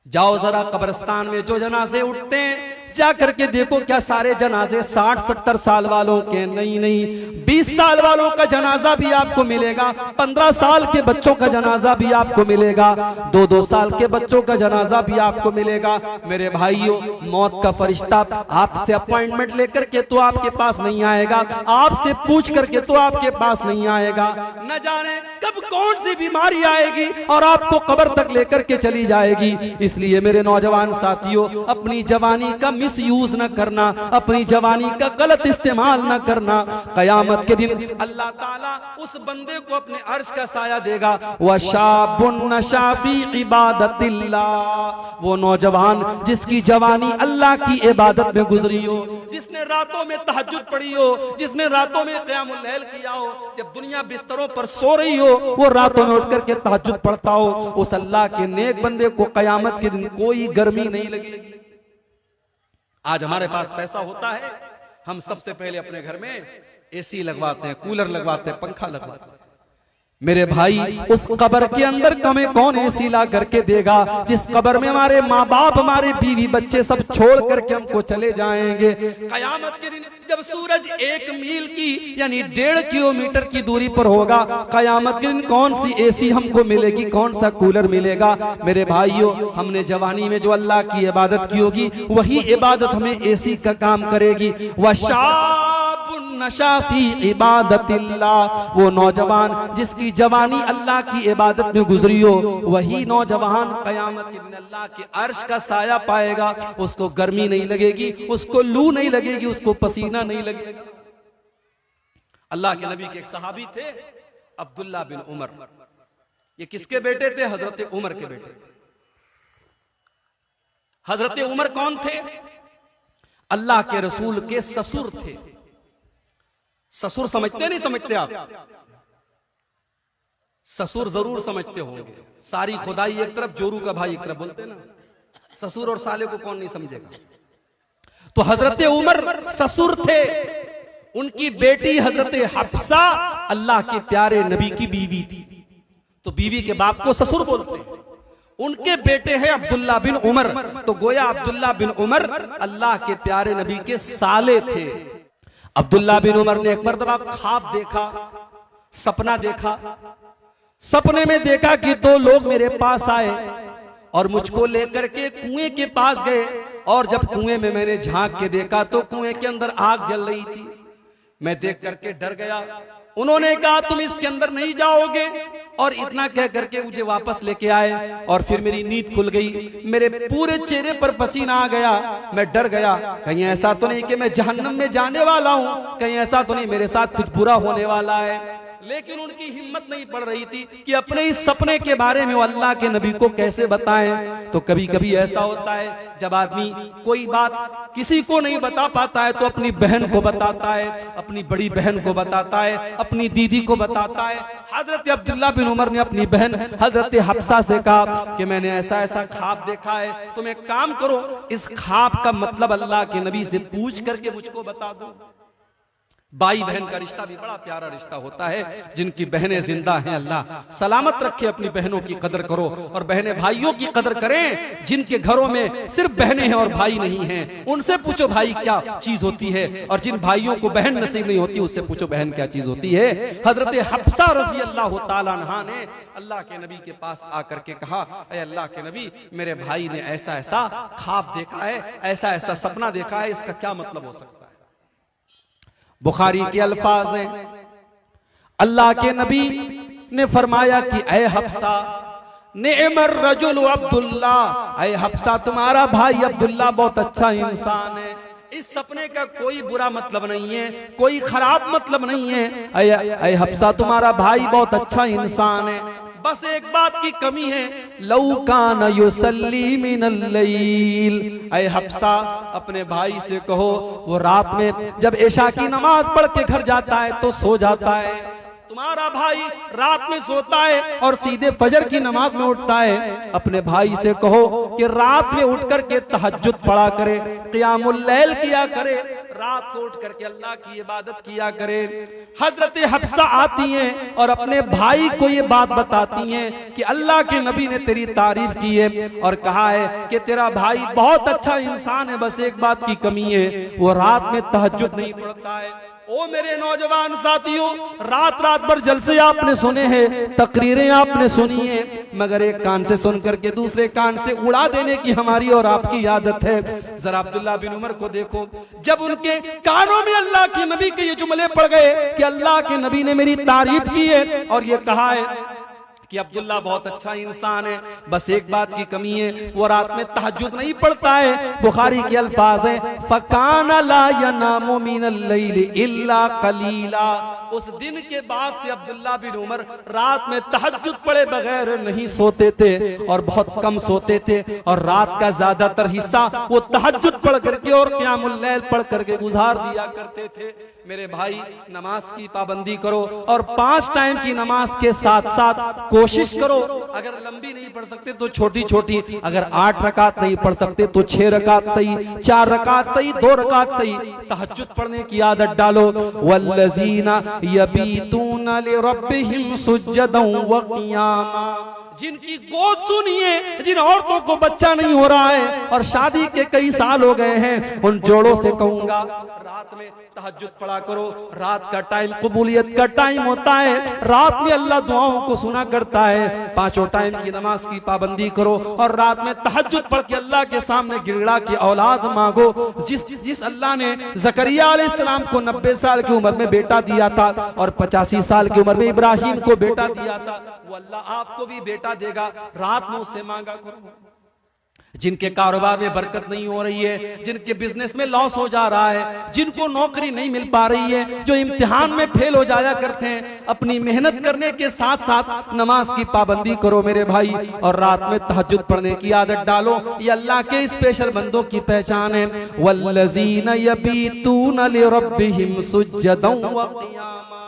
जाओ जरा कब्रिस्तान में जो जनाजे उठते हैं जा करके देखो, क्या सारे जनाजे 60-70 साल वालों के? नहीं नहीं, 20 साल वालों का जनाजा भी आपको मिलेगा, 15 साल के बच्चों का जनाजा भी आपको मिलेगा, 2-2 साल के बच्चों का जनाजा भी आपको मिलेगा। मेरे भाइयों, मौत का फरिश्ता आपसे अपॉइंटमेंट लेकर के तो आपके पास नहीं आएगा, आपसे पूछ करके तो आपके पास नहीं आएगा। न जाने कब कौन सी बीमारी आएगी और आपको कब्र तक लेकर के चली जाएगी। इसलिए मेरे नौजवान साथियों, अपनी जवानी का मिसयूज न करना, अपनी जवानी का गलत इस्तेमाल न करना। कयामत के दिन अल्लाह ताला उस बंदे को अपने अर्श का साया देगा। वशाबुन नशा फी इबादतिल्लाह, वो नौजवान जिसकी जवानी अल्लाह की इबादत में गुजरी हो, जिसने रातों में तहज्जुद पढ़ी हो, जिसने रातों में क़यामुल लैल किया हो, जब दुनिया बिस्तरों पर सो रही हो वो रातों में उठ करके तहज्जुद पढ़ता हो, उस अल्लाह के नेक बंदे को कयामत के दिन कोई गर्मी नहीं लगेगी। आज हमारे पास पैसा होता है, हम सबसे पहले अपने घर में एसी लगवाते हैं, कूलर लगवाते हैं, पंखा लगवाते हैं। मेरे भाई, उस कब्र के अंदर कमें कौन एसी ला करके देगा, जिस कब्र में हमारे माँ बाप, हमारे बीवी बच्चे सब छोड़ करके हमको चले जाएंगे। कयामत के दिन जब सूरज 1 मील की यानी 1.5 किलोमीटर की दूरी पर होगा, कयामत के दिन कौन सी एसी हमको मिलेगी, कौन सा कूलर मिलेगा? मेरे भाइयों, हमने जवानी में जो अल्लाह की इबादत की होगी वही इबादत हमें एसी का काम करेगी। वशाबुन नशा फी इबादतिल्लाह, वो नौजवान जिसकी जवानी अल्लाह की इबादत में गुजरी हो, वही नौजवान कयामत के दिन अल्लाह के अर्श का साया पाएगा। उसको गर्मी नहीं लगेगी, उसको लू नहीं लगेगी, उसको पसीना नहीं लगेगा। अल्लाह के नबी के एक सहाबी थे, अब्दुल्ला बिन उमर। ये किसके बेटे थे? हजरत उमर के बेटे। हजरत उमर कौन थे? अल्लाह के रसूल के ससुर थे। ससुर समझते नहीं समझते आप? ससुर जरूर समझते होंगे। सारी खुदाई एक तरफ, जोरू का भाई एक तरफ, बोलते ना। ससुर और साले को कौन नहीं समझेगा? तो हजरत उमर ससुर थे, उनकी बेटी हजरत हफ्सा अल्लाह के प्यारे नबी की बीवी थी, तो बीवी के बाप को ससुर बोलते हैं। उनके बेटे हैं अब्दुल्ला बिन उमर, तो गोया अब्दुल्ला बिन उमर अल्लाह के प्यारे नबी के साले थे। अब्दुल्ला बिन उमर ने एक मर्तबा ख्वाब देखा, सपना देखा। सपने में देखा कि 2 लोग मेरे पास आए और मुझको लेकर के कुएं के पास गए, और जब कुएं में मैंने झांक के देखा तो कुएं के अंदर आग जल रही थी। मैं देख करके डर गया। उन्होंने कहा तुम इसके अंदर नहीं जाओगे, और इतना कह करके मुझे वापस लेके आए, और फिर मेरी नींद खुल गई। मेरे पूरे चेहरे पर पसीना आ गया। मैं डर गया, कहीं ऐसा तो नहीं कि मैं जहन्नम में जाने वाला हूं, कहीं ऐसा तो नहीं मेरे साथ कुछ बुरा होने वाला है। लेकिन उनकी हिम्मत नहीं पड़ रही थी कि अपने इस सपने के बारे में वो अल्लाह के नबी को कैसे बताएं। तो कभी कभी ऐसा होता है, जब आदमी कोई बात किसी को नहीं बता पाता है तो अपनी बहन को बताता है, अपनी बड़ी बहन को बताता है, अपनी दीदी को बताता है। हजरत अब्दुल्ला बिन उमर ने अपनी बहन हजरत हफ्सा से कहा कि मैंने ऐसा ऐसा ख्वाब देखा है, तुम एक काम करो, इस ख्वाब का मतलब अल्लाह के नबी से पूछ करके मुझको बता दो। भाई बहन का रिश्ता भी बड़ा प्यारा रिश्ता होता है। जिनकी बहनें जिंदा हैं, अल्लाह सलामत रखे, अपनी बहनों की कदर करो और बहनें भाइयों की कदर करें। जिनके घरों में सिर्फ बहनें हैं और भाई नहीं हैं, उनसे पूछो भाई क्या चीज होती है, और जिन भाइयों को बहन नसीब नहीं होती उससे पूछो बहन क्या चीज होती है। हजरत हफ्सा रजी अल्लाह तआला अन्हा ने अल्लाह के नबी के पास आकर के कहा, ऐ अल्लाह के नबी, मेरे भाई ने ऐसा ऐसा ख्वाब देखा है, ऐसा ऐसा सपना देखा है, इसका क्या मतलब हो सकता है? बुखारी के अल्फाज हैं, अल्लाह के नबी ने फरमाया कि ऐ हफ्सा, नेमर रजुल अब्दुल्ला, ऐ हफ्सा तुम्हारा भाई अब्दुल्ला बहुत अच्छा इंसान है। इस सपने का कोई बुरा मतलब नहीं है, कोई खराब मतलब नहीं है। ऐ हफ्सा तुम्हारा भाई बहुत अच्छा इंसान है, बस एक बात की कमी है, लौ कान युसल्ली मिनल लैल। ऐ हफ्सा अपने भाई से कहो वो रात में जब इशा की नमाज पढ़ के घर जाता है तो सो जाता है। तुम्हारा भाई रात में सोता है और सीधे फजर की नमाज में उठता है। अपने भाई से कहो कि रात में उठ कर के तहज्जुद पढ़ा करे, क़ियामुल लैल किया करे, रात को उठ करके अल्लाह की इबादत किया करे। हजरत हफ्सा आती हैं और अपने भाई को ये बात बताती हैं कि अल्लाह के नबी ने तेरी तारीफ की है और कहा है कि तेरा भाई बहुत अच्छा इंसान है, बस एक बात की कमी है, वो रात में तहज्जुद नहीं पढ़ता है। ओ मेरे नौजवान साथियों, रात रात भर जलसे आपने सुने हैं, तकरीरें आपने सुनी है, मगर एक कान से सुन करके दूसरे कान से उड़ा देने की हमारी और आपकी आदत है। जरा अब्दुल्ला बिन उमर को देखो, जब उनके कानों में अल्लाह के नबी के ये जुमले पड़ गए कि अल्लाह के नबी ने मेरी तारीफ की है और ये कहा है कि अब्दुल्ला बहुत अच्छा इंसान है, बस एक बात की कमी है, वो रात में तहज्जुद नहीं पढ़ता है। बुखारी के अल्फाज है, फकाना ला यनामु मिनल लैल इल्ला कलीला। उस दिन के बाद से अब्दुल्ला बिन उमर रात में तहज्जुद पढ़े बगैर नहीं सोते थे और बहुत कम सोते थे और रात का ज्यादातर हिस्सा वो तहज्जुद पढ़ करके और क़ियामुल लैल पढ़ करके गुजार दिया करते थे। मेरे भाई, नमाज की पाबंदी करो और 5 टाइम की नमाज के साथ साथ कोशिश करो, अगर लंबी नहीं पढ़ सकते तो छोटी छोटी, अगर 8 रकात नहीं पढ़ सकते तो 6 रकात सही, 4 रकात सही, 2 रकात सही, तहज्जुद पढ़ने की आदत डालो। वल्लज़ीना यबीतूना लिरब्बिहिम सुज्जदन व क़ियामा। जिनकी गोद सुनिए, जिन औरतों को बच्चा नहीं हो रहा है और शादी के कई साल हो गए हैं, उन जोड़ों से कहूंगा रात में तहज्जुद पढ़ा करो। रात का टाइम कबूलियत का टाइम होता है, रात में अल्लाह दुआओं को सुना करता है। 5 टाइम की नमाज की पाबंदी करो और रात में तहज्जुद पढ़ के अल्लाह के सामने गिड़गिड़ा के औलाद मांगो। जिस अल्लाह ने ज़करिया अलैहिस्सलाम को 90 साल की उम्र में बेटा दिया था और 85 साल की उम्र में इब्राहिम को बेटा दिया था, वो अल्लाह आपको भी बेटा देगा। रात में उससे मांगा करो। जिनके कारोबार में बरकत नहीं हो रही है, जिनके बिजनेस में लॉस हो जा रहा है, जिनको नौकरी नहीं मिल पा रही है, जो इम्तिहान में फेल हो जाया करते हैं, अपनी मेहनत करने के साथ साथ नमाज की पाबंदी करो मेरे भाई और रात में तहज्जुद पढ़ने की आदत डालो। ये अल्लाह के स्पेशल बंदों की पहचान है। वल्लज़ीना यबीतूना लिरब्बिहिम सुज्जदन व क़ियामा।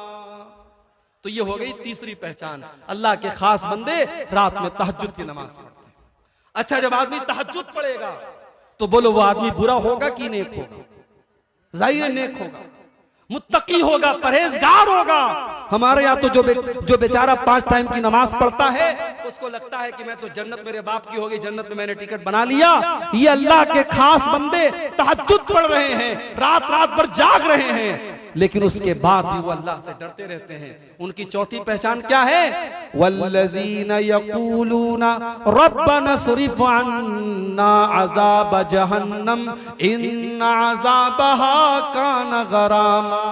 तो ये हो गई तीसरी पहचान, अल्लाह के खास बंदे रात में तहज्जुद की नमाज पढ़ते हैं। अच्छा, जब आदमी तहज्जुद पढ़ेगा तो बोलो वो आदमी बुरा होगा कि नेक होगा? जाहिर है नेक होगा, मुत्तकी होगा, परहेजगार होगा। हमारे यहाँ तो जो बेचारा 5 टाइम की नमाज पढ़ता है उसको लगता है कि मैं तो जन्नत मेरे बाप की होगी, जन्नत में मैंने टिकट बना लिया। ये अल्लाह के खास बंदे तहज्जुद पढ़ रहे हैं, रात रात भर जाग रहे हैं, लेकिन उसके बाद भी वो अल्लाह से डरते रहते हैं। उनकी चौथी पहचान क्या है? वल्लज़ीना यक़ूलूना रब्बना सुरिफ़ अन्ना अज़ाब जहन्नम इन्ना अज़ाबहा कान गरामा।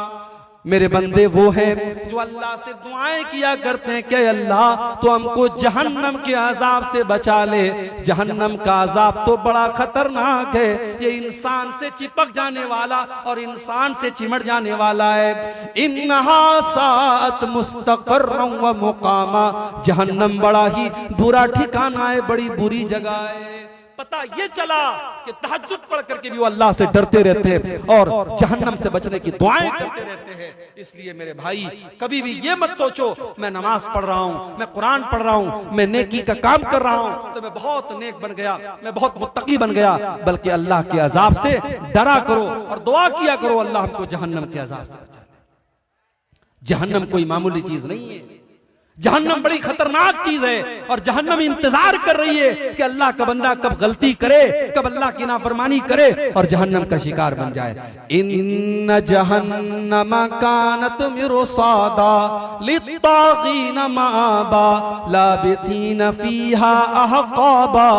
मेरे बंदे वो हैं जो अल्लाह से दुआएं किया करते हैं कि अल्लाह तो हमको जहन्नम के अजाब से बचा ले। जहन्नम का अजाब तो बड़ा खतरनाक है, ये इंसान से चिपक जाने वाला और इंसान से चिमट जाने वाला है। इन्हा सात मुस्तक़र्रन व मुकामा। जहन्नम बड़ा ही बुरा ठिकाना है, बड़ी बुरी जगह है। पता ये चला कि तहज्जुद पढ़ करके भी वो अल्लाह से डरते रहते हैं और जहन्नम से बचने की दुआएं करते रहते हैं। इसलिए मेरे भाई, कभी भी ये मत सोचो मैं नमाज पढ़ रहा हूँ, मैं कुरान पढ़ रहा हूँ, मैं नेकी का काम कर रहा हूँ तो मैं बहुत नेक बन गया, मैं बहुत मुत्तकी बन गया। बल्कि अल्लाह के अजाब से डरा करो और दुआ किया करो अल्लाह हमको जहन्नम के अजाब से बचा ले। जहन्नम कोई मामूली चीज नहीं है, जहन्नम बड़ी खतरनाक चीज है और जहन्नम इंतजार कर रही है कि अल्लाह का बंदा कब गलती करे, कब अल्लाह की नाफरमानी करे और जहन्नम का शिकार बन जाए। इन्न जहन्नम कानत मिरसादा लित्तागीन माबा लाबितीन फीहा अहकाबा।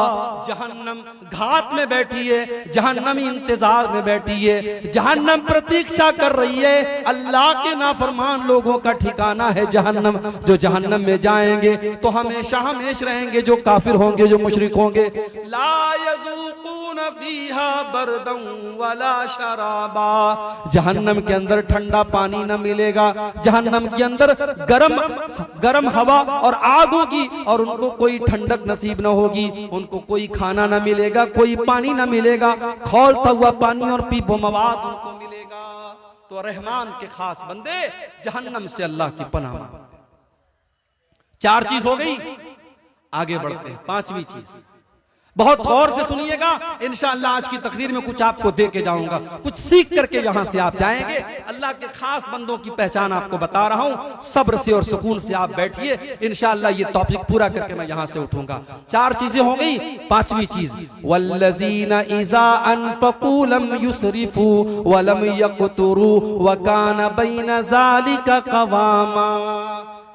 जहन्नम घाट में बैठी है, जहन्नम इंतजार में बैठी है, जहन्नम प्रतीक्षा कर रही है। अल्लाह के नाफरमान लोगों का ठिकाना है जहन्नम। जो जहन्नम में जाएंगे तो हमेशा हमेश रहेंगे, जो काफिर होंगे, जो मुशरिक होंगे। ला यज़ूक़ून फीहा बरदन वला शराबा। जहन्नम के अंदर ठंडा पानी न मिलेगा, जहन्नम के अंदर गरम हवा और आग होगी और उनको कोई ठंडक नसीब न होगी, उनको कोई खाना न मिलेगा, कोई पानी न मिलेगा, खौलता हुआ पानी और पीपो मवाद उनको मिलेगा। तो रहमान के खास बंदे जहन्नम से अल्लाह की पनाह मांगते। 4 चीज हो गई, आगे बढ़ते हैं। 5वीं चीज, बहुत गौर से सुनिएगा, इंशाअल्लाह आज की तकरीर में कुछ आपको दे के जाऊंगा, कुछ सीख करके यहां से आप जाएंगे। अल्लाह के खास बंदों की पहचान आपको बता रहा हूं, सब्र से और सुकून से आप बैठिए, इंशाअल्लाह ये टॉपिक पूरा करके मैं यहां से उठूंगा। 4 चीजें हो गई, 5वीं चीज वल्लज़ीना इज़ा अनफ़क़ू लम युसरिफ़ू व लम यक़तुरू व कान बैन ज़ालिका क़वामा।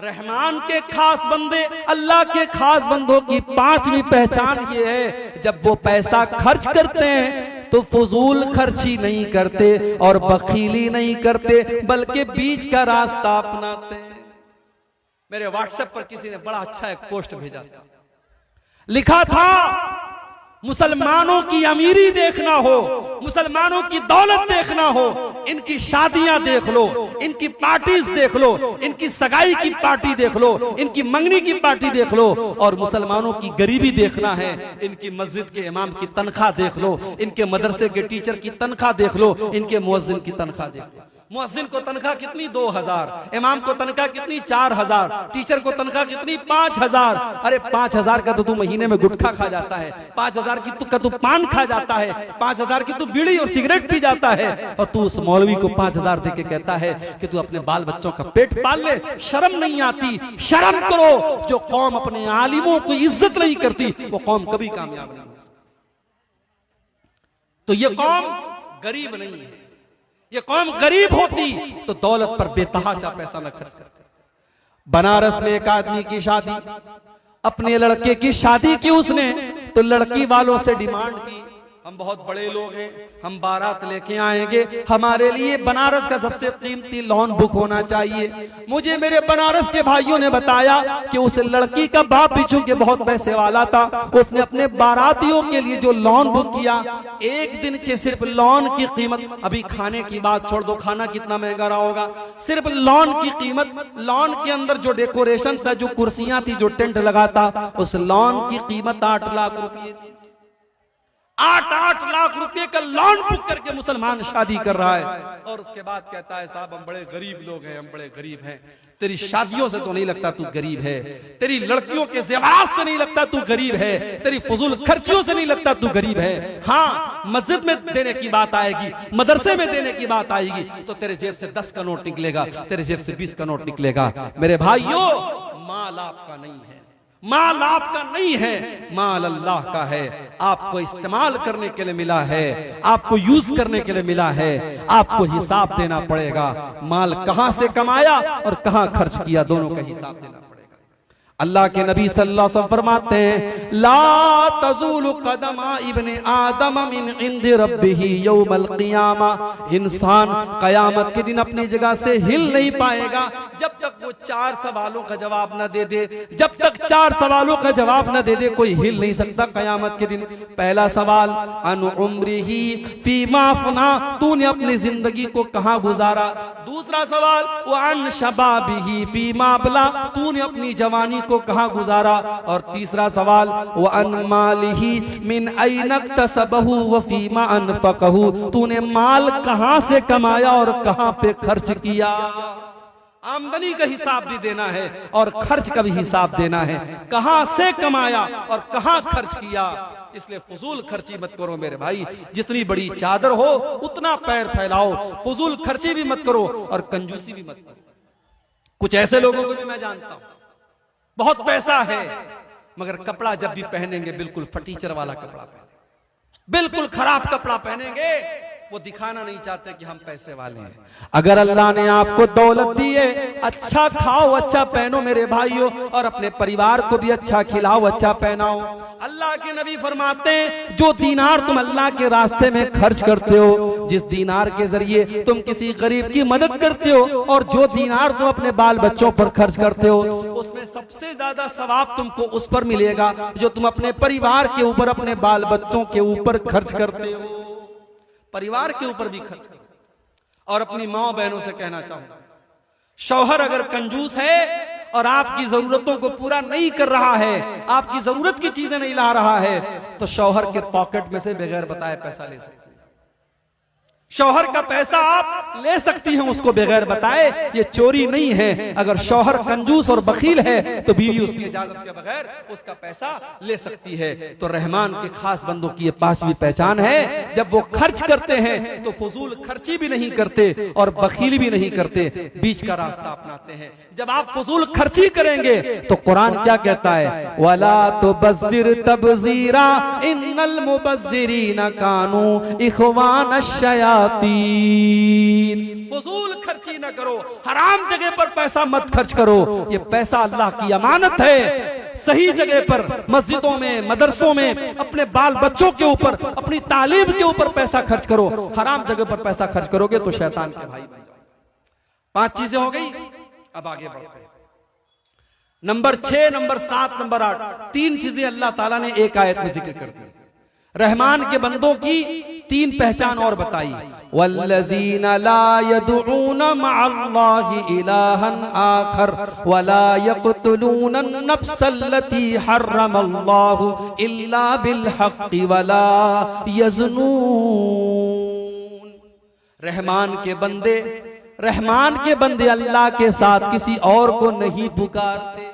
रहमान के खास बंदे, अल्लाह के खास बंदों की 5वीं पहचान ये है, जब वो पैसा खर्च करते हैं तो फजूल खर्ची नहीं करते और बखीली नहीं करते, बल्कि बीच का रास्ता अपनाते हैं। मेरे व्हाट्सएप पर किसी ने बड़ा अच्छा एक पोस्ट भेजा था, लिखा था मुसलमानों की अमीरी देखना हो, मुसलमानों की दौलत देखना हो, इनकी शादियां देख लो, इनकी पार्टीज देख लो, इनकी सगाई की पार्टी देख लो, इनकी मंगनी की पार्टी देख लो, और मुसलमानों की गरीबी देखना है, इनकी मस्जिद के इमाम की तनख्वाह देख लो, इनके मदरसे के टीचर की तनख्वाह देख लो, इनके मुअज्जिन की तनख्वाह देख लो। मुअज्जिन को तनख्वाह कितनी 2000, इमाम को तनख्वाह कितनी 4000, टीचर को तनख्वाह कितनी 5000। अरे 5000 का तो तू महीने में गुटखा खा जाता है, 5000 की तू पान खा जाता है, 5000 की तू बीड़ी और सिगरेट पी जाता है, और तू उस मौलवी को 5000 दे के कहता है कि तू अपने बाल बच्चों का पेट पाल ले। शर्म नहीं आती? शर्म करो। जो कौम अपने आलिमों को इज्जत नहीं करती वो कौम कभी कामयाब नहीं हो सकती। तो ये कौम गरीब नहीं है, ये कौम गरीब होती तो दौलत पर बेतहाशा पैसा न खर्च करते। बनारस में एक आदमी की शादी, अपने लड़के की शादी की उसने, तो लड़की वालों से डिमांड की, हम बहुत बड़े लोग हैं, हम बारात लेके आएंगे, हमारे लिए बनारस का सबसे कीमती लॉन बुक होना चाहिए। मुझे मेरे बनारस के भाइयों ने बताया कि उस लड़की का बाप भी चूंकि बहुत पैसे वाला था, उसने अपने बारातियों के लिए जो लॉन बुक किया, एक दिन के सिर्फ लॉन की कीमत, अभी खाने की बात छोड़ दो, खाना कितना महंगा रहा होगा, सिर्फ लॉन की कीमत, लॉन के अंदर जो डेकोरेशन था, जो कुर्सियां थी, जो टेंट लगा था, उस लॉन की कीमत 8 लाख रुपए थी। 8 लाख रुपए का लॉन बुक करके मुसलमान शादी कर रहा है, और उसके बाद कहता है साहब हम बड़े गरीब लोग हैं, हम बड़े गरीब हैं। तेरी शादियों से तो नहीं लगता तू गरीब है, तेरी लड़कियों के ज़ेवरात से नहीं लगता तू गरीब है, तेरी फजूल खर्चियों से नहीं लगता तू गरीब है। हाँ, मस्जिद में देने की बात आएगी, मदरसे में देने की बात आएगी तो तेरे जेब से 10 का नोट निकलेगा, तेरे जेब से 20 का नोट निकलेगा। मेरे भाइयों, माल आपका नहीं है, माल आपका नहीं है, माल अल्लाह का है। आपको इस्तेमाल करने के लिए मिला है, आपको यूज करने के लिए मिला है, आपको हिसाब देना पड़ेगा। माल कहां से कमाया और कहां खर्च किया, दोनों का हिसाब देना पड़ेगा। अल्लाह के नबी सल्लल्लाहु अलैहि वसल्लम फरमाते हैं, ला तज़ूलु क़दमा इब्ने आदम मिन इंदि रब्बिही यौमल क़ियामा। इंसान क़यामत के दिन अपनी जगह से हिल नहीं पाएगा जब तक वो 4 सवालों का जवाब न दे दे। जब तक 4 सवालों का जवाब न दे दे कोई हिल नहीं सकता क़यामत के दिन। पहला सवाल, अन उम्रिही फीमा अफ़ना, तूने अपनी जिंदगी को कहां गुजारा। दूसरा सवाल, व अन शबाबिही फीमा अबला, तूने अपनी जवानी को कहां गुजारा। और तीसरा सवाल, व अन मालिही मिन ऐन इक्तसबहु व फीमा अनफक़हु, तूने माल कहां से कमाया और कहां पे खर्च किया। आमदनी का हिसाब भी देना है और खर्च का भी हिसाब देना है, कहां से कमाया और कहां खर्च किया। इसलिए फजूल खर्ची मत करो मेरे भाई, जितनी बड़ी चादर हो उतना पैर फैलाओ, फजूल खर्ची भी मत करो और कंजूसी भी मत करो। कुछ ऐसे लोगों को भी मैं जानता हूं, बहुत पैसा है मगर कपड़ा जब भी पहनेंगे बिल्कुल फटीचर वाला कपड़ा पहनेंगे, बिल्कुल खराब कपड़ा पहनेंगे। वो दिखाना नहीं चाहते कि हम पैसे वाले हैं। अगर अल्लाह ने आपको दौलत दी है, अच्छा खाओ, अच्छा पहनो मेरे भाइयों, और अपने परिवार को भी अच्छा खिलाओ, अच्छा पहनाओ। अल्लाह के नबी फरमाते हैं, जो दीनार तुम अल्लाह के रास्ते में खर्च करते हो, जिस दीनार के जरिए तुम किसी गरीब की मदद करते हो, और जो दीनार तुम अपने बाल बच्चों पर खर्च करते हो, उसमें सबसे ज्यादा सवाब तुमको उस पर मिलेगा जो तुम अपने परिवार के ऊपर, अपने बाल बच्चों के ऊपर खर्च करते हो। परिवार के ऊपर भी खर्च करो। और अपनी माँ बहनों से कहना चाहूंगा, शौहर अगर कंजूस है और आपकी जरूरतों को पूरा नहीं कर रहा है, आपकी जरूरत की चीजें नहीं ला रहा है, तो शौहर के पॉकेट में से बगैर बताए पैसा ले सकते। शौहर का पैसा आप ले सकती हैं उसको बगैर बताए, ये चोरी नहीं है। अगर शौहर कंजूस और बखील है तो बीवी उसकी इजाजत के बगैर उसका पैसा ले सकती है। तो रहमान के खास बंदों की ये पांचवी पहचान है, जब वो खर्च करते हैं तो फजूल खर्ची भी नहीं करते और बखीली भी नहीं करते, बीच का रास्ता अपनाते हैं। जब आप फजूल खर्ची करेंगे तो कुरान क्या कहता है, वला तुबज़िर तबज़ीरा इन्नल मुबज़्ज़िरीना कानू इख़वान अश्शयातीन। फजूल खर्ची न करो, हराम जगह पर पैसा मत खर्च करो। ये पैसा अल्लाह की अमानत है, सही जगह पर मस्जिदों में, मदरसों में, अपने बाल बच्चों के ऊपर, अपनी तालीम के ऊपर पैसा खर्च करो। हराम जगह पर पैसा खर्च करोगे तो शैतान के भाई बन जाओगे। 5 चीजें हो गई, अब आगे बढ़ते हैं। नंबर 6, नंबर 7, नंबर 8, 3 चीजें अल्लाह ताला ने एक आयत में जिक्र कर दी। रहमान के बंदों की 3 पहचान और बताई, वल्लज़ीना ला यदऊना मअल्लाहि इलाहन आखर वला यक़्तुलूना अन्नफ्सल्लती हर्रमल्लाहु इल्ला बिलहक़्क़ि वला यज़नून। रहमान के बंदे अल्लाह के साथ किसी और को नहीं पुकारते।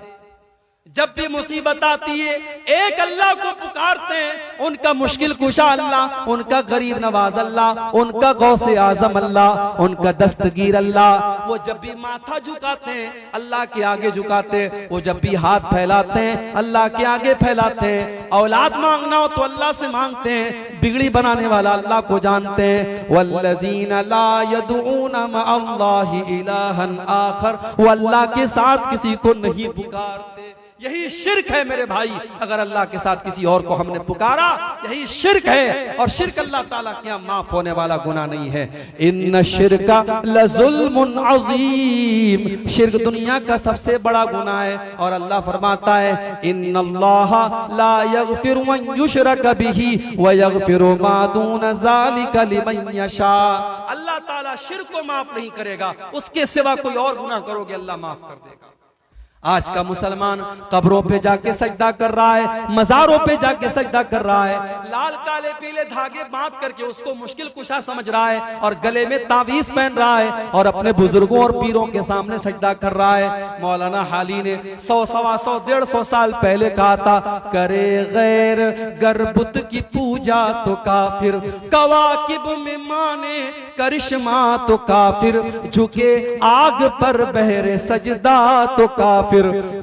जब भी मुसीबत आती है एक अल्लाह को पुकारते हैं। उनका मुश्किल कुशा अल्लाह, उनका गरीब नवाज अल्लाह, उनका गौसे आजम अल्लाह, उनका दस्तगीर अल्लाह। वो जब भी माथा झुकाते हैं अल्लाह के आगे झुकाते हैं, वो जब भी हाथ फैलाते हैं अल्लाह के आगे फैलाते हैं। औलाद मांगना हो तो अल्लाह से मांगते हैं, बिगड़ी बनाने वाला अल्लाह को जानते हैं। वल्लज़ीना ला यदऊना मअल्लाहि इलाहन आखर, वो अल्लाह के साथ किसी को नहीं पुकारते। यही शिर्क है मेरे भाई, अगर अल्लाह के साथ किसी और को हमने पुकारा यही शिर्क है। और शिर्क अल्लाह ताला के यहाँ माफ होने वाला गुनाह नहीं है। इन्न शिर्का लज़ुल्मुन अज़ीम, शिर्क दुनिया का सबसे बड़ा गुनाह है। और अल्लाह फरमाता है, इन्नल्लाह ला यग़फिरु अन युशरक बिही व यग़फिरु मा दून ज़ालिका लिमन यशा। अल्लाह ताला शिर्क को माफ नहीं करेगा, उसके सिवा कोई और गुनाह करोगे अल्लाह माफ कर देगा। आज का मुसलमान कब्रों पे जाके सजदा कर रहा है, मजारों पे जाके सजदा कर रहा है, लाल काले पीले धागे बांध करके उसको मुश्किल कुशा समझ रहा है और गले में तावीज पहन रहा है और अपने बुजुर्गों और पीरों के सामने सजदा कर रहा है। मौलाना हाली ने 100, 125, 150 साल पहले कहा था, करे गैर गर्बुत की पूजा तो काफिर, कवाकिब में माने करिश्मा तो काफिर, झुके आग पर बहरे सजदा तो काफिर,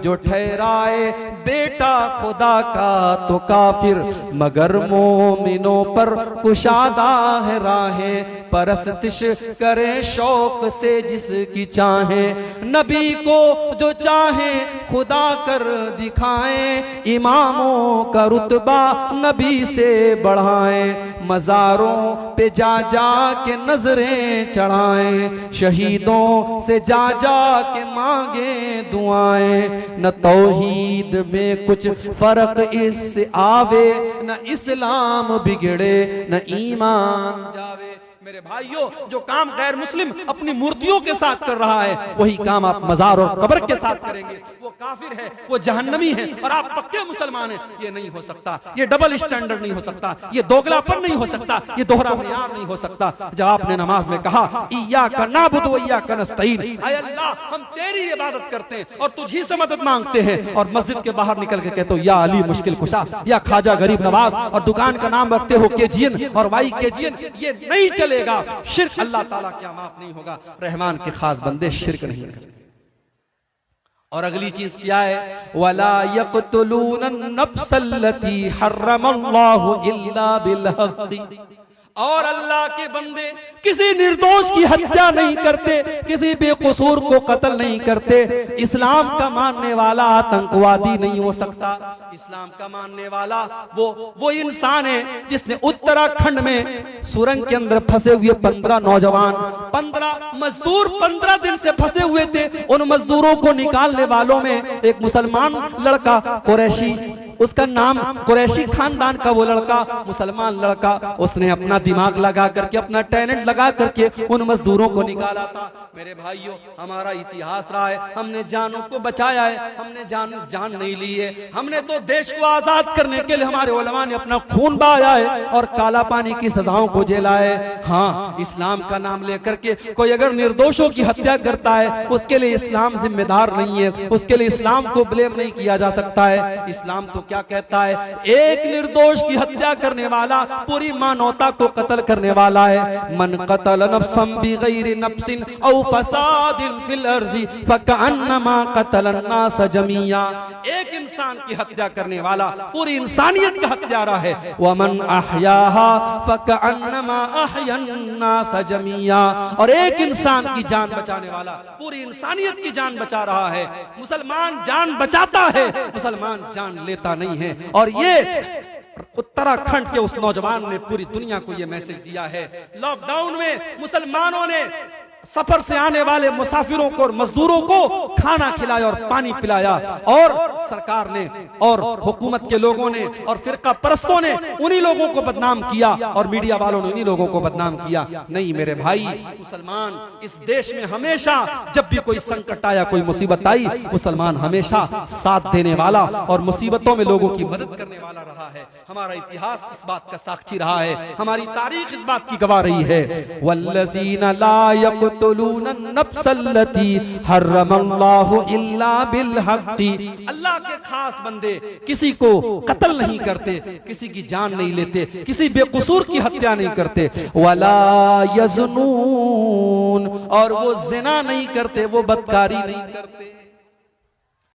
जो ठहराए बेटा खुदा का तो काफिर, मगर मोमिनों पर कुशादा है राहें, परस्तिश करे शौक से जिसकी चाहे, नबी को जो चाहे खुदा कर दिखाएं, इमामों का रुतबा नबी से बढ़ाएं, मजारों पे जा जा के नजरें चढ़ाएं, शहीदों से जा जा के मांगे दुआएं, न तौहीद में कुछ फर्क इससे आवे, न इस्लाम बिगड़े न ईमान जावे। मेरे भाइयों, जो काम गैर मुस्लिम अपनी मूर्तियों के साथ कर रहा है वही काम आप मजार और कब्र के साथ करेंगे, वो काफिर है, वो जहन्नमी है और आप पक्के मुसलमान हैं। ये नहीं हो सकता, ये डबल स्टैंडर्ड नहीं हो सकता, ये दोगलापन नहीं हो सकता, ये दोहरा मियार नहीं हो सकता। जब आपने नमाज में कहा इय्याका नअबुदु व इय्याका नस्तईन, ऐ अल्लाह हम तेरी इबादत करते हैं और तुझी से मदद मांगते हैं, और मस्जिद के बाहर निकल के कहते हो या अली मुश्किल कुशा, या ख्वाजा गरीब नवाज, और दुकान का नाम रखते हो केजीएन और वाई केजीएन, ये नहीं चले। शिर्क अल्लाह ताला क्या माफ नहीं होगा। रहमान के खास बंदे शिर्क नहीं करते। और अगली चीज क्या है, वला यक़्तुलून नफ्सल्लती हर्रमल्लाहु इल्ला बिलहक़्क़ि, और अल्लाह के बंदे किसी निर्दोष की हत्या नहीं करते, किसी बेकसूर को कत्ल नहीं करते। इस्लाम का मानने वाला आतंकवादी नहीं हो सकता। इस्लाम का मानने वाला वो इंसान है जिसने उत्तराखंड में सुरंग के अंदर फंसे हुए 15 नौजवान, 15 मजदूर 15 दिन से फंसे हुए थे। उन मजदूरों को निकालने वालों में एक मुसलमान लड़का कुरैशी उसका नाम कुरैशी खानदान का वो लड़का, मुसलमान लड़का, उसने अपना दिमाग लगा करके, अपना टैलेंट लगा करके उन मजदूरों को निकाला था। मेरे भाइयों, हमारा इतिहास रहा है, हमने जानों को बचाया है, हमने जान नहीं ली है। हमने तो देश को आजाद करने के लिए हमारे उलमा ने अपना खून बहाया है और काला पानी की सजाओं को झेला है। हाँ, इस्लाम का नाम लेकर के कोई अगर निर्दोषों की हत्या करता है, उसके लिए इस्लाम जिम्मेदार नहीं है, उसके लिए इस्लाम को ब्लेम नहीं किया जा सकता है। इस्लाम तो क्या कहता है, एक निर्दोष की हत्या करने वाला पूरी मानवता को कत्ल करने वाला है। मन कतल नफ्सन बिगैरि नफ्सिन औ फसादिन फिल अर्ज़ि फकअन्नमा कतल अन्नास जमीया। एक इंसान की हत्या करने वाला पूरी इंसानियत का हत्यारा है। वमन अहयाहा फकअन्नमा अहयन अन्नास जमीया। और एक इंसान की जान बचाने वाला पूरी इंसानियत की जान बचा रहा है। मुसलमान जान बचाता है, मुसलमान जान लेता नहीं है। और ये उत्तराखंड के उस नौजवान ने पूरी दुनिया को यह मैसेज दिया है। लॉकडाउन में मुसलमानों ने सफर से आने वाले मुसाफिरों को और मजदूरों को खाना खिलाया और पानी पिलाया, और सरकार ने और हुकूमत के लोगों ने और फिरका परस्तों ने उन्हीं लोगों को बदनाम किया और मीडिया वालों ने उन्हीं लोगों को बदनाम किया। नहीं मेरे भाई, मुसलमान इस देश में हमेशा जब भी कोई संकट आया, कोई मुसीबत आई, मुसलमान हमेशा साथ देने वाला और मुसीबतों में लोगों की मदद करने वाला रहा है। हमारा इतिहास इस बात का साक्षी रहा है, हमारी तारीख इस बात की गवाह रही है। वल्लज़ीना ला यक़्तुलून नफ्सल्लती हर्रमल्लाहु इल्ला बिल हक़्क़ि। अल्लाह के खास बंदे किसी को कत्ल नहीं करते, किसी की जान नहीं लेते, किसी बेकसूर की हत्या नहीं करते। वला यज़नून, और वो ज़िना नहीं करते, वो बदकारी नहीं करते।